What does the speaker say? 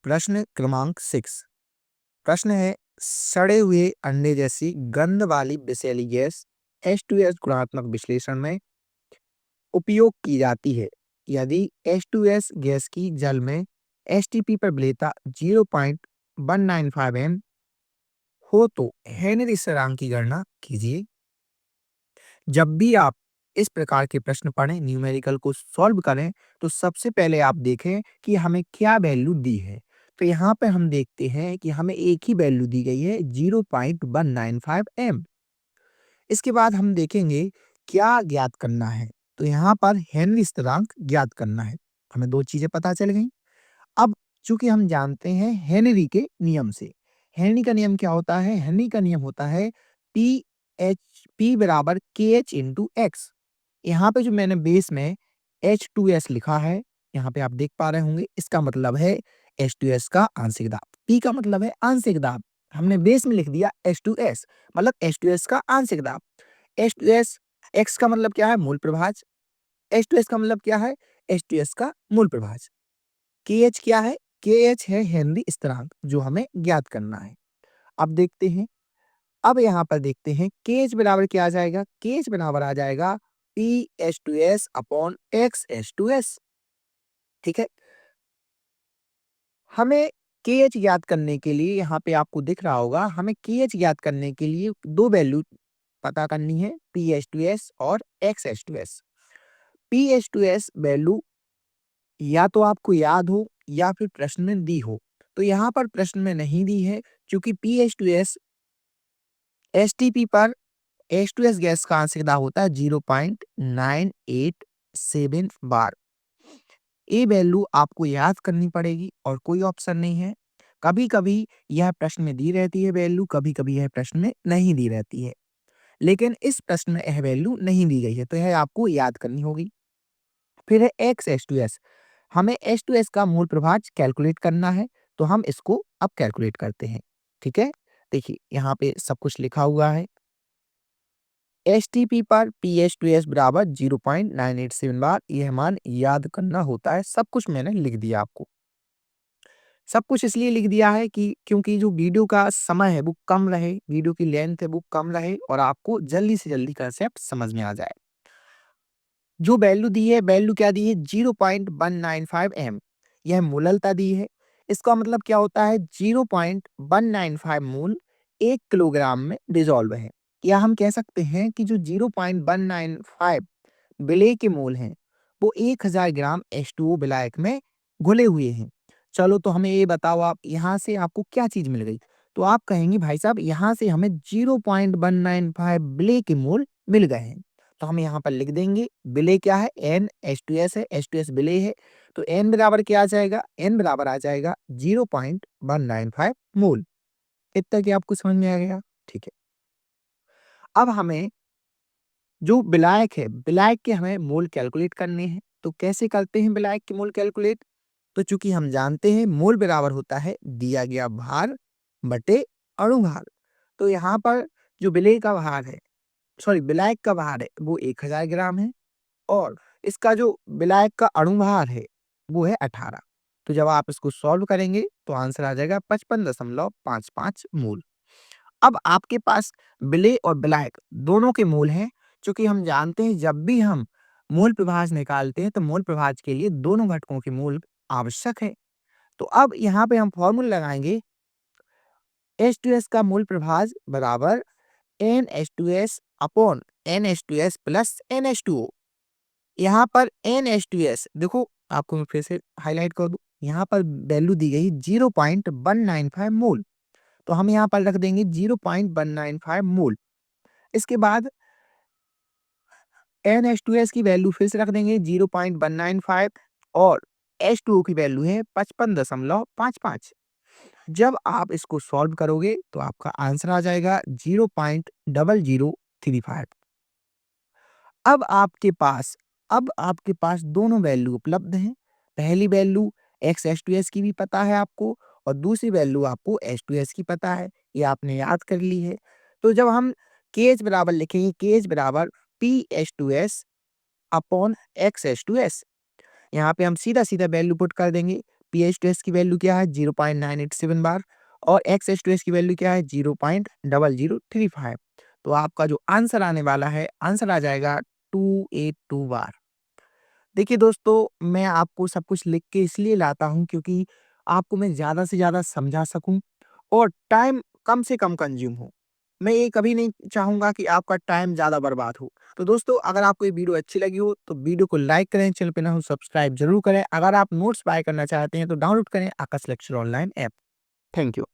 प्रश्न क्रमांक 6। प्रश्न है, सड़े हुए अंडे जैसी गंध वाली विषैली गैस H2S गुणात्मक विश्लेषण में उपयोग की जाती है। यदि H2S गैस की जल में STP पर विलेयता 0.195 m हो तो हेनरी स्थिरांक की गणना कीजिए। जब भी आप इस प्रकार के प्रश्न पढ़ें, न्यूमेरिकल को सॉल्व करें, तो सबसे पहले आप देखें कि हमें क्या वैल्यू दी है। तो यहाँ पे हम देखते हैं कि हमें एक ही वैल्यू दी गई है 0.195 m। इसके बाद हम देखेंगे क्या ज्ञात करना है। तो यहाँ पर हेनरी स्थिरांक ज्ञात करना है। हमें दो चीजें पता चल गई। अब चूंकि हम जानते हैं हेनरी के नियम से, हेनरी का नियम क्या होता है? हेनरी का नियम होता है P बराबर KH इंटू एक्स। यहाँ पे जो मैंने बेस में H2S लिखा है, यहाँ पे आप देख पा रहे होंगे, इसका मतलब है H2S का आंशिक दाब। P का मतलब है आंशिक दाब, हमने बेस में लिख दिया H2S, मतलब H2S का आंशिक दाब। H2S, X का मतलब क्या है? मूल प्रभाज। H2S का मतलब क्या है? H2S का मूल प्रभाज। KH क्या है? KH है हेनरी स्थिरांक, जो हमें ज्ञात करना है। अब देखते हैं, अब यहाँ पर देखते हैं KH बराबर क्या आ जाएगा? KH बराबर आ जाएगा PH2S अपॉन XH2S। ठीक है, हमें KH ज्ञात करने के लिए, यहाँ पे आपको दिख रहा होगा, हमें KH ज्ञात करने के लिए दो वैल्यू पता करनी है, PH2S और XH2S। PH2S वैल्यू या तो आपको याद हो या फिर प्रश्न में दी हो। तो यहाँ पर प्रश्न में नहीं दी है, क्योंकि PH2S STP पर H2S गैस का आंशिक दाब होता है 0.987 बार। ये वैल्यू आपको याद करनी पड़ेगी और कोई ऑप्शन नहीं है। कभी कभी यह प्रश्न में दी रहती है वैल्यू, कभी कभी यह प्रश्न में नहीं दी रहती है, लेकिन इस प्रश्न में यह वैल्यू नहीं दी गई है, तो यह आपको याद करनी होगी। फिर है XH2S, हमें H2S का मूल प्रभाज कैलकुलेट करना है, तो हम इसको अब कैलकुलेट करते हैं। ठीक है, देखिए यहाँ पे सब कुछ लिखा हुआ है। STP पर PH2S बराबर 0.987 बार, यह मान याद करना होता है। सब कुछ मैंने लिख दिया आपको। सब कुछ इसलिए लिख दिया है कि क्योंकि जो वीडियो का समय है वो कम रहे, वीडियो की लेंथ है वो कम रहे और आपको जल्दी से जल्दी कंसेप्ट समझ में आ जाए। जो वैल्यू दी है, वैल्यू क्या दी है? 0.195 m, यह मूललता दी है। इसका मतलब क्या होता है? 0.195 मूल 1 किलोग्राम में डिसॉल्व है। या हम कह सकते हैं कि जो 0.195 विलेय के मोल हैं, वो 1000 ग्राम H2O विलायक में घुले हुए हैं। चलो, तो हमें ये बताओ, आप यहाँ से आपको क्या चीज मिल गई? तो आप कहेंगे भाई साहब यहाँ से हमें 0.195 विलेय के मोल मिल गए हैं। तो हम यहाँ पर लिख देंगे, विलेय क्या है? NH2S है, H2S विलेय है, तो N बराबर क्या आ जाएगा? N बराबर आ जाएगा 0.195 मोल। इतना कि आपको समझ में आ गया? ठीक है, अब हमें जो विलायक है, विलायक के हमें मोल कैलकुलेट करने हैं। तो कैसे करते हैं विलायक के मोल कैलकुलेट? तो चूंकि हम जानते हैं मोल बराबर होता है दिया गया भार बटे अणु भार। तो यहाँ पर जो विलेय का भार है, सॉरी विलायक का भार है, वो 1000 ग्राम है और इसका जो विलायक का अणु भार है वो है 18। तो जब आप इसको सॉल्व करेंगे तो आंसर आ जाएगा 55.55 मोल। अब आपके पास विलेय और विलायक दोनों के मोल हैं। चूंकि हम जानते हैं जब भी हम मोल प्रभाज निकालते हैं तो मोल प्रभाज के लिए दोनों घटकों के मोल आवश्यक है। तो अब यहाँ पे हम फॉर्मूला लगाएंगे, H2S का मोल प्रभाज बराबर NH2S upon NH2S plus NH2O। यहाँ पर NH2S देखो, आपको मैं फिर से हाईलाइट कर दूं, यहाँ पर वैल्यू दी गई 0.195 मोल, तो हम यहाँ पर रख देंगे 0.195 मोल। इसके बाद NH2S की वैल्यू फिर से रख देंगे 0.195 और H2O की वैल्यू है 55.55। जब आप इसको सॉल्व करोगे तो आपका आंसर आ जाएगा 0.0035। अब आपके पास दोनों वैल्यू उपलब्ध हैं। पहली वैल्यू XH2S की भी पता है आपको और दूसरी वैल्यू आपको H2S की पता है, ये आपने याद कर ली है। तो जब हम KH बराबर लिखेंगे, KH बराबर PH2S अपॉन XH2S, यहाँ पे हम सीधा सीधा वैल्यू पुट कर देंगे। पी एच टू एस की वैल्यू क्या है 0.987 बार और एक्स एच टू एस की वैल्यू क्या है 0.0035। तो आपका जो आंसर आने वाला है, आंसर आ जाएगा 282 बार। देखिए दोस्तों, मैं आपको सब कुछ लिख के इसलिए लाता हूँ क्योंकि आपको मैं ज़्यादा से ज़्यादा समझा सकूँ और टाइम कम से कम कंज़्यूम हो। मैं ये कभी नहीं चाहूँगा कि आपका टाइम ज़्यादा बर्बाद हो। तो दोस्तों, अगर आपको ये वीडियो अच्छी लगी हो तो वीडियो को लाइक करें, चैनल पे नए हो सब्सक्राइब ज़रूर करें। अगर आप नोट्स बाय करना चाहते हैं तो डाउनलोड करें Aakash lecture online app. Thank you.